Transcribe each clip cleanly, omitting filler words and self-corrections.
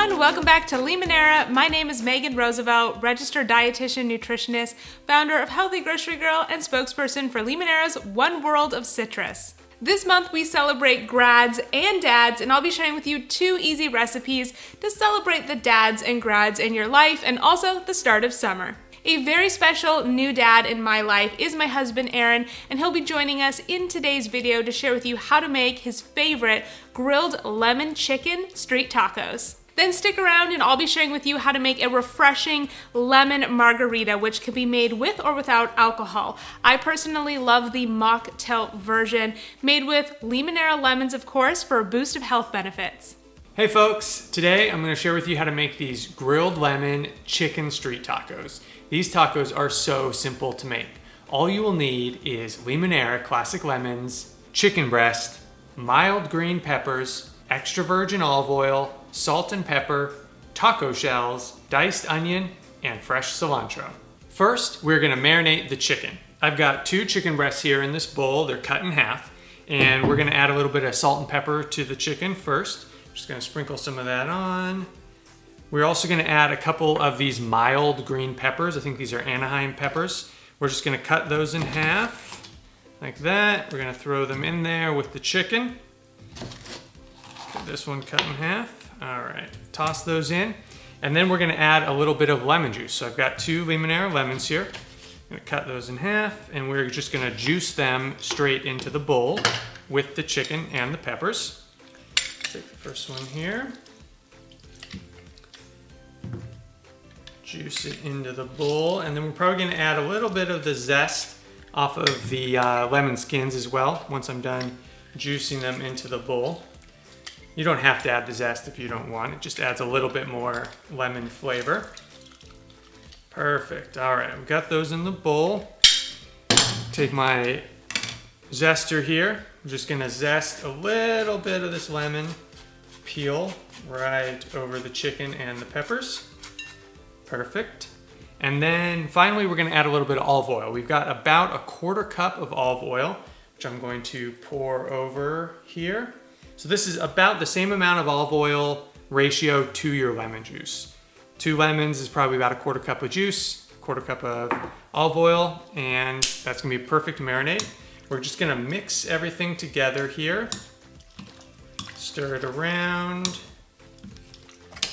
everyone, welcome back to Limoneira. My name is Megan Roosevelt, registered dietitian nutritionist, founder of Healthy Grocery Girl, and spokesperson for Limoneira's One World of Citrus. This month we celebrate grads and dads, and I'll be sharing with you 2 easy recipes to celebrate the dads and grads in your life and also the start of summer. A very special new dad in my life is my husband Aaron, and he'll be joining us in today's video to share with you how to make his favorite grilled lemon chicken street tacos. Then stick around and I'll be sharing with you how to make a refreshing lemon margarita, which can be made with or without alcohol. I personally love the mocktail version, made with Limoneira lemons, of course, for a boost of health benefits. Hey folks, today I'm going to share with you how to make these grilled lemon chicken street tacos. These tacos are so simple to make. All you will need is Limoneira classic lemons, chicken breast, mild green peppers, extra virgin olive oil, salt and pepper, taco shells, diced onion, and fresh cilantro. First, we're going to marinate the chicken. I've got 2 chicken breasts here in this bowl. They're cut in half, and we're going to add a little bit of salt and pepper to the chicken first. Just going to sprinkle some of that on. We're also going to add a couple of these mild green peppers. I think these are Anaheim peppers. We're just going to cut those in half like that. We're going to throw them in there with the chicken. Get this one cut in half. All right, toss those in. And then we're going to add a little bit of lemon juice. So I've got 2 Limoneira lemons here. I'm going to cut those in half, and we're just going to juice them straight into the bowl with the chicken and the peppers. Take the first one here. Juice it into the bowl, and then we're probably going to add a little bit of the zest off of the lemon skins as well once I'm done juicing them into the bowl. You don't have to add the zest if you don't want. It just adds a little bit more lemon flavor. Perfect. All right, we've got those in the bowl. Take my zester here. I'm just going to zest a little bit of this lemon peel right over the chicken and the peppers. Perfect. And then finally, we're going to add a little bit of olive oil. We've got about a 1/4 cup of olive oil, which I'm going to pour over here. So this is about the same amount of olive oil ratio to your lemon juice. 2 lemons is probably about a 1/4 cup of juice, 1/4 cup of olive oil, and that's going to be perfect to marinate. We're just going to mix everything together here. Stir it around.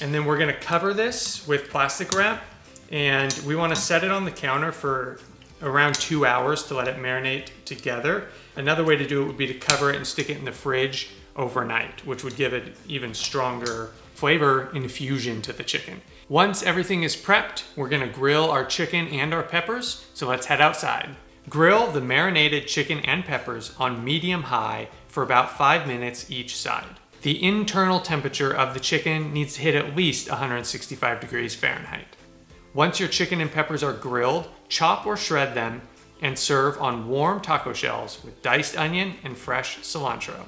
And then we're going to cover this with plastic wrap, and we want to set it on the counter for around 2 hours to let it marinate together. Another way to do it would be to cover it and stick it in the fridge overnight, which would give it even stronger flavor infusion to the chicken. Once everything is prepped, we're going to grill our chicken and our peppers, so let's head outside. Grill the marinated chicken and peppers on medium-high for about 5 minutes each side. The internal temperature of the chicken needs to hit at least 165 degrees Fahrenheit. Once your chicken and peppers are grilled, chop or shred them and serve on warm taco shells with diced onion and fresh cilantro.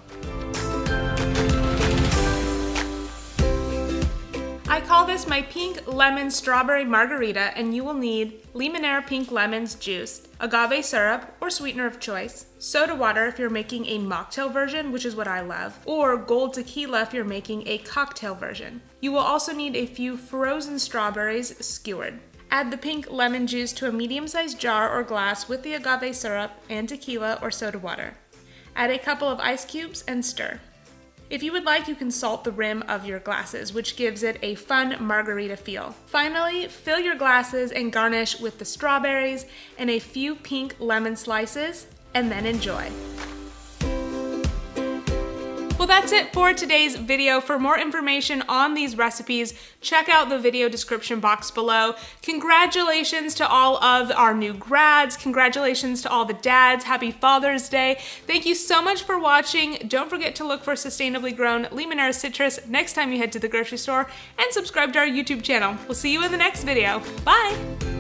I call this my pink lemon strawberry margarita, and you will need Limoneira pink lemons juiced, agave syrup or sweetener of choice, soda water if you're making a mocktail version, which is what I love, or gold tequila if you're making a cocktail version. You will also need a few frozen strawberries skewered. Add the pink lemon juice to a medium-sized jar or glass with the agave syrup and tequila or soda water. Add a couple of ice cubes and stir. If you would like, you can salt the rim of your glasses, which gives it a fun margarita feel. Finally, fill your glasses and garnish with the strawberries and a few pink lemon slices, and then enjoy. Well, that's it for today's video. For more information on these recipes, check out the video description box below. Congratulations to all of our new grads. Congratulations to all the dads. Happy Father's Day. Thank you so much for watching. Don't forget to look for sustainably grown Limoneira Citrus next time you head to the grocery store, and subscribe to our YouTube channel. We'll see you in the next video. Bye.